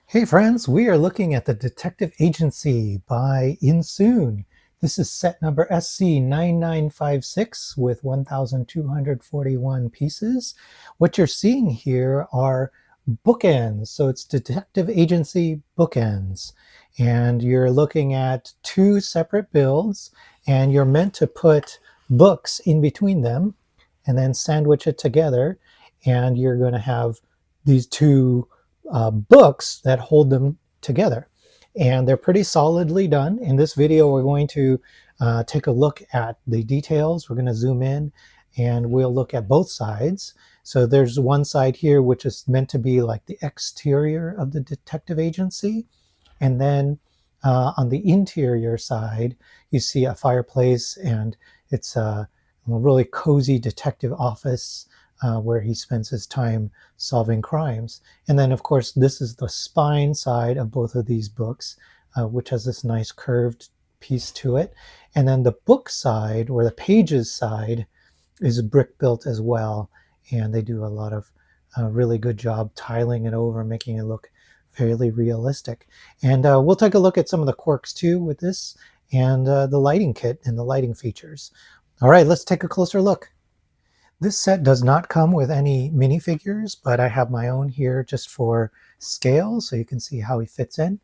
Hey friends, we are looking at the Detective Agency by Insoon. This is set number SC9956 with 1,241 pieces. What you're seeing here are bookends. So it's Detective Agency bookends. And you're looking at two separate builds, and you're meant to put books in between them and then sandwich it together. And you're going to have these two books that hold them together. And they're pretty solidly done. In this video, we're going to take a look at the details. We're going to zoom in and we'll look at both sides. So there's one side here which is meant to be like the exterior of the detective agency. And then on the interior side, you see a fireplace, and it's a really cozy detective office where he spends his time solving crimes. And then, of course, this is the spine side of both of these books, which has this nice curved piece to it. And then the book side, or the pages side, is brick built as well. And they do a lot of really good job tiling it over, making it look fairly realistic. And we'll take a look at some of the quirks too with this, and the lighting kit and the lighting features. All right, let's take a closer look. This set does not come with any minifigures, but I have my own here just for scale, so you can see how he fits in.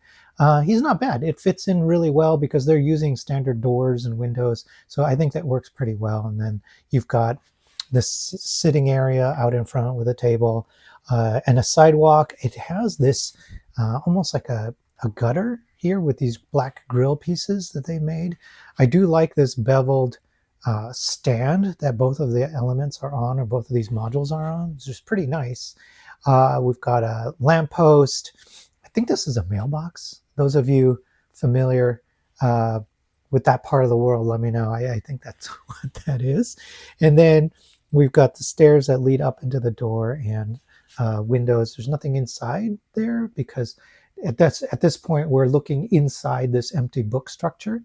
He's not bad. It fits in really well because they're using standard doors and windows, so I think that works pretty well. And then you've got this sitting area out in front with a table and a sidewalk. It has this almost like a gutter here with these black grill pieces that they made. I do like this beveled stand that both of the elements are on, or both of these modules are on. It's just pretty nice. We've got a lamppost. I think this is a mailbox. Those of you familiar with that part of the world, let me know. I think that's what that is. And then we've got the stairs that lead up into the door, and windows. There's nothing inside there because at this point we're looking inside this empty book structure.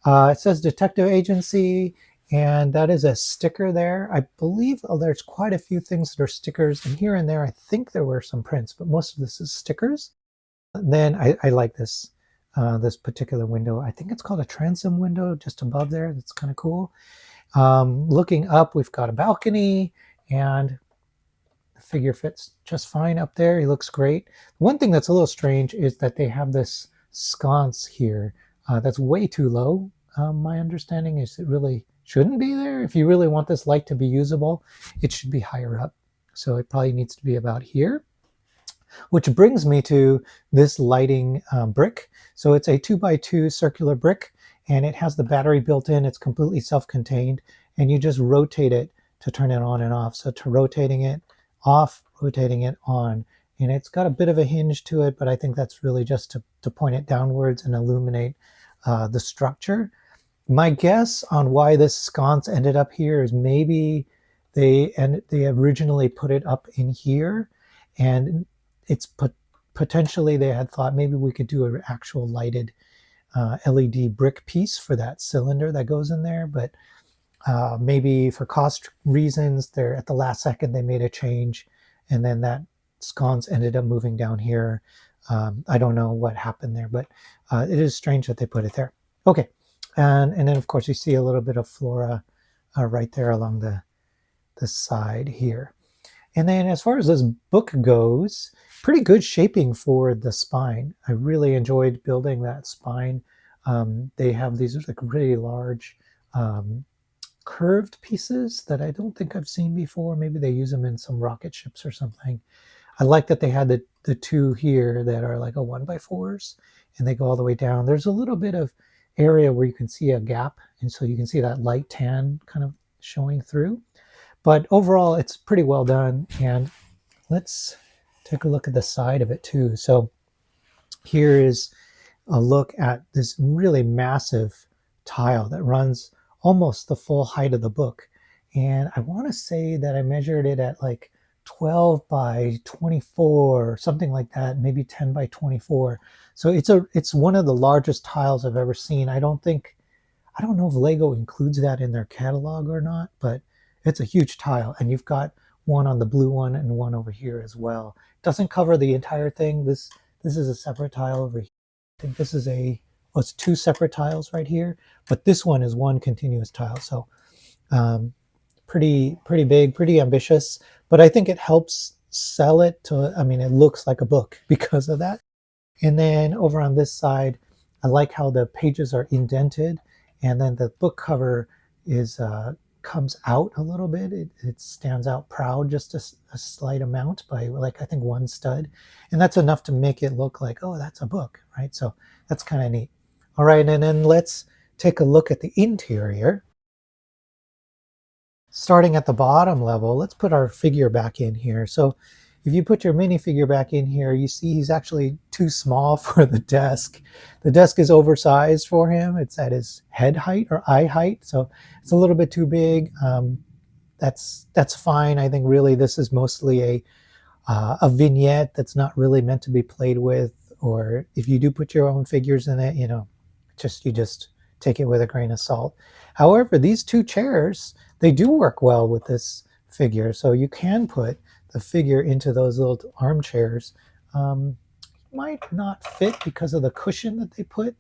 It says Detective Agency, and that is a sticker there. I believe there's quite a few things that are stickers, and here and there I think there were some prints, but most of this is stickers. Then I like this particular window. I think it's called a transom window just above there. That's kind of cool. Looking up, we've got a balcony, and the figure fits just fine up there. He looks great. One thing that's a little strange is that they have this sconce here that's way too low. My understanding is it really shouldn't be there. If you really want this light to be usable, it should be higher up. So it probably needs to be about here. Which brings me to this lighting brick. So it's a 2x2 circular brick, and it has the battery built in. It's completely self-contained, and you just rotate it to turn it on and off. So to rotating it off, rotating it on. And it's got a bit of a hinge to it, but I think that's really just to point it downwards and illuminate the structure. My guess on why this sconce ended up here is maybe they originally put it up in here, and it's potentially they had thought maybe we could do an actual lighted LED brick piece for that cylinder that goes in there, but maybe for cost reasons, they're at the last second they made a change, and then that sconce ended up moving down here. I don't know what happened there, but it is strange that they put it there. Okay, and then of course you see a little bit of flora right there along the side here. And then as far as this book goes, pretty good shaping for the spine. I really enjoyed building that spine. They have these like really large curved pieces that I don't think I've seen before. Maybe they use them in some rocket ships or something. I like that they had the two here that are like a 1x4s, and they go all the way down. There's a little bit of area where you can see a gap, and so you can see that light tan kind of showing through. But overall, it's pretty well done. And let's take a look at the side of it too. So here is a look at this really massive tile that runs almost the full height of the book. And I want to say that I measured it at like 12 by 24, something like that, maybe 10 by 24. So it's one of the largest tiles I've ever seen. I don't know if Lego includes that in their catalog or not, but it's a huge tile, and you've got one on the blue one and one over here as well. It doesn't cover the entire thing. This This is a separate tile over here. I think this is well, it's two separate tiles right here, but this one is one continuous tile. So um, pretty big, pretty ambitious, but I think it helps sell it to, I mean, it looks like a book because of that. And then over on this side, I like how the pages are indented, and then the book cover is comes out a little bit. It stands out proud just a slight amount by, like, I think one stud, and that's enough to make it look like, oh, that's a book, right? So that's kind of neat. All right, and then let's take a look at the interior. Starting at the bottom level, let's put our figure back in here. So if you put your minifigure back in here, you see he's actually too small for the desk. The desk is oversized for him. It's at his head height or eye height, so it's a little bit too big. That's fine. I think really this is mostly a vignette that's not really meant to be played with, or if you do put your own figures in it, you just take it with a grain of salt. However, these two chairs, they do work well with this figure, so you can put the figure into those little armchairs. Might not fit because of the cushion that they put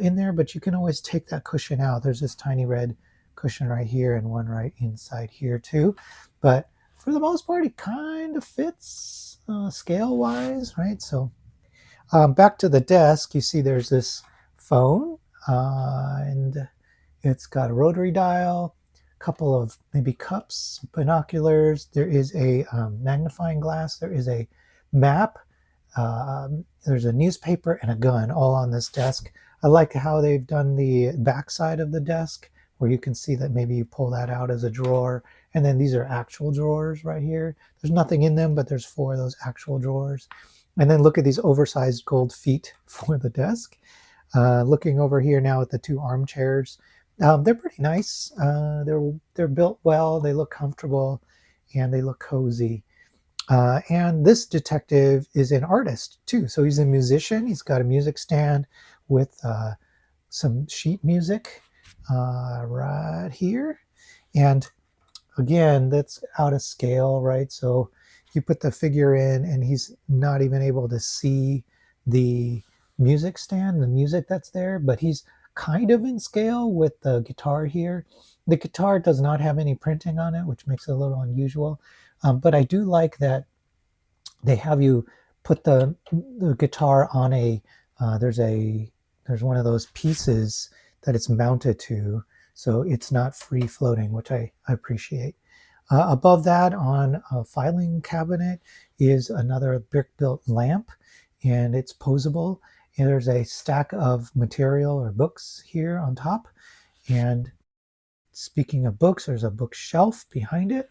in there, but you can always take that cushion out. There's this tiny red cushion right here and one right inside here too, but for the most part, it kind of fits scale-wise, right? So back to the desk, you see there's this phone, and it's got a rotary dial, a couple of maybe cups, binoculars. There is a magnifying glass. There is a map. There's a newspaper and a gun all on this desk. I like how they've done the backside of the desk, where you can see that maybe you pull that out as a drawer, and then these are actual drawers right here. There's nothing in them, but there's four of those actual drawers. And then look at these oversized gold feet for the desk. Looking over here now at the two armchairs, they're pretty nice. They're built well. They look comfortable, and they look cozy. And this detective is an artist too. So he's a musician. He's got a music stand with some sheet music right here. And again, that's out of scale, right? So you put the figure in and he's not even able to see the music stand, the music that's there, but he's kind of in scale with the guitar here. The guitar does not have any printing on it, which makes it a little unusual. But I do like that they have you put the guitar on there's one of those pieces that it's mounted to, so it's not free floating, which I appreciate. Above that, on a filing cabinet, is another brick built lamp, and it's posable. And there's a stack of material or books here on top. And speaking of books, there's a bookshelf behind it,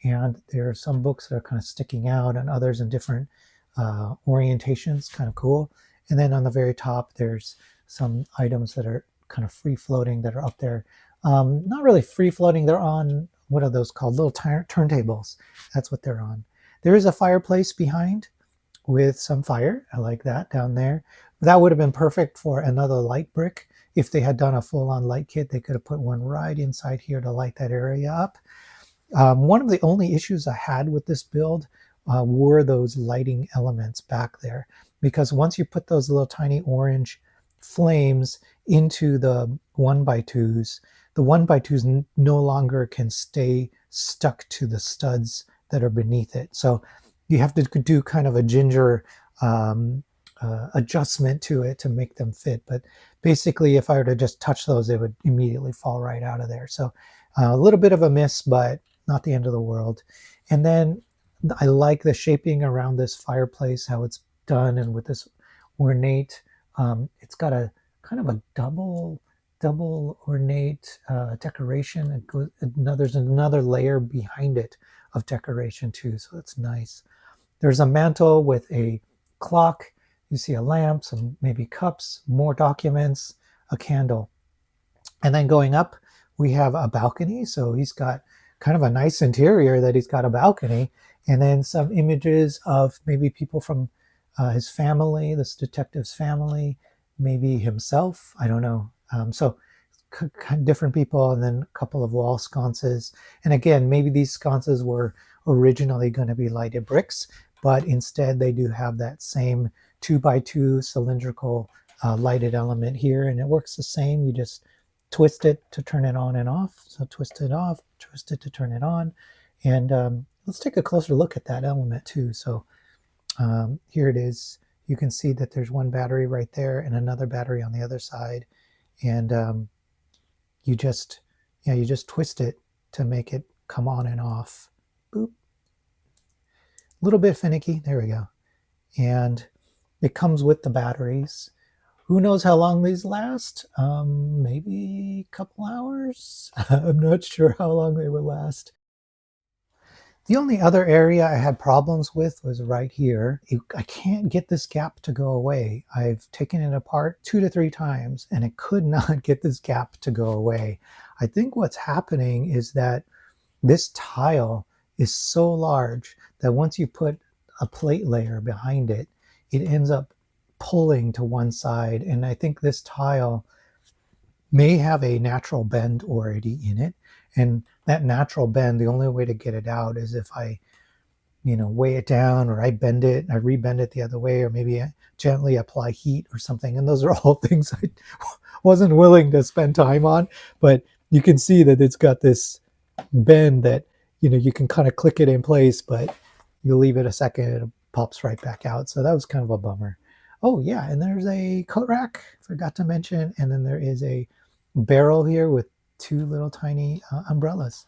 and there are some books that are kind of sticking out and others in different orientations, kind of cool. And then on the very top, there's some items that are kind of free floating that are up there. Not really free floating, they're on, what are those called? Little turntables. That's what they're on. There is a fireplace behind with some fire. I like that down there. That would have been perfect for another light brick. If they had done a full-on light kit, they could have put one right inside here to light that area up. One of the only issues I had with this build were those lighting elements back there, because once you put those little tiny orange flames into the 1x2s, the 1x2s no longer can stay stuck to the studs that are beneath it. So you have to do kind of a ginger adjustment to it to make them fit. But basically, if I were to just touch those, it would immediately fall right out of there. So a little bit of a miss, but not the end of the world. And then I like the shaping around this fireplace, how it's done, and with this ornate, it's got a kind of a double ornate decoration. There's another layer behind it of decoration too, so that's nice. There's a mantle with a clock. You see a lamp, some maybe cups, more documents, a candle. And then going up, we have a balcony. So he's got kind of a nice interior that he's got a balcony. And then some images of maybe people from his family, this detective's family, maybe himself, I don't know. So different people, and then a couple of wall sconces. And again, maybe these sconces were originally going to be lighted bricks, but instead they do have that same 2x2 cylindrical lighted element here, and it works the same. You just twist it to turn it on and off. So twist it off, twist it to turn it on. And let's take a closer look at that element too. So here it is. You can see that there's one battery right there and another battery on the other side. And you just twist it to make it come on and off. Boop. A little bit finicky. There we go. And it comes with the batteries. Who knows how long these last? Maybe a couple hours. I'm not sure how long they will last. The only other area I had problems with was right here. I can't get this gap to go away. I've taken it apart 2 to 3 times and it could not get this gap to go away. I think what's happening is that this tile is so large that once you put a plate layer behind it, it ends up pulling to one side. And I think this tile may have a natural bend already in it. And that natural bend, the only way to get it out is if I, weigh it down, or I bend it, I rebend it the other way, or maybe I gently apply heat or something. And those are all things I wasn't willing to spend time on. But you can see that it's got this bend that, you can kind of click it in place, but you leave it a second, it pops right back out. So that was kind of a bummer. Oh yeah, and there's a coat rack, forgot to mention. And then there is a barrel here with 2 little tiny umbrellas.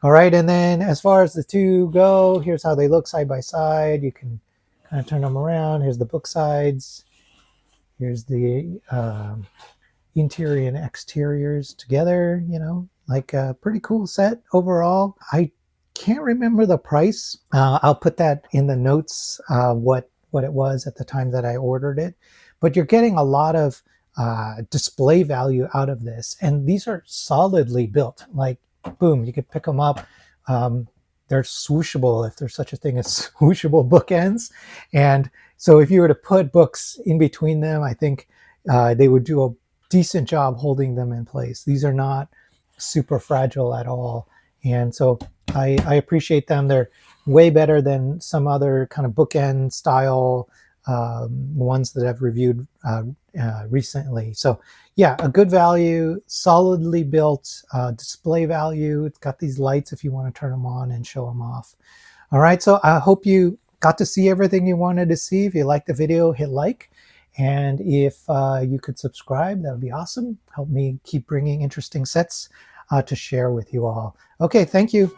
All right, and then as far as the two go, here's how they look side by side. You can kind of turn them around. Here's the book sides. Here's the interior and exteriors together, like a pretty cool set overall. I can't remember the price. I'll put that in the notes, what it was at the time that I ordered it. But you're getting a lot of display value out of this. And these are solidly built. Like, boom, you could pick them up. They're swooshable, if there's such a thing as swooshable bookends. And so if you were to put books in between them, I think they would do a decent job holding them in place. These are not super fragile at all. And so I appreciate them. They're way better than some other kind of bookend style ones that I've reviewed recently. So yeah, a good value, solidly built, display value. It's got these lights if you want to turn them on and show them off. All right, so I hope you got to see everything you wanted to see. If you liked the video, hit like. And if you could subscribe, that would be awesome. Help me keep bringing interesting sets to share with you all. Okay, thank you.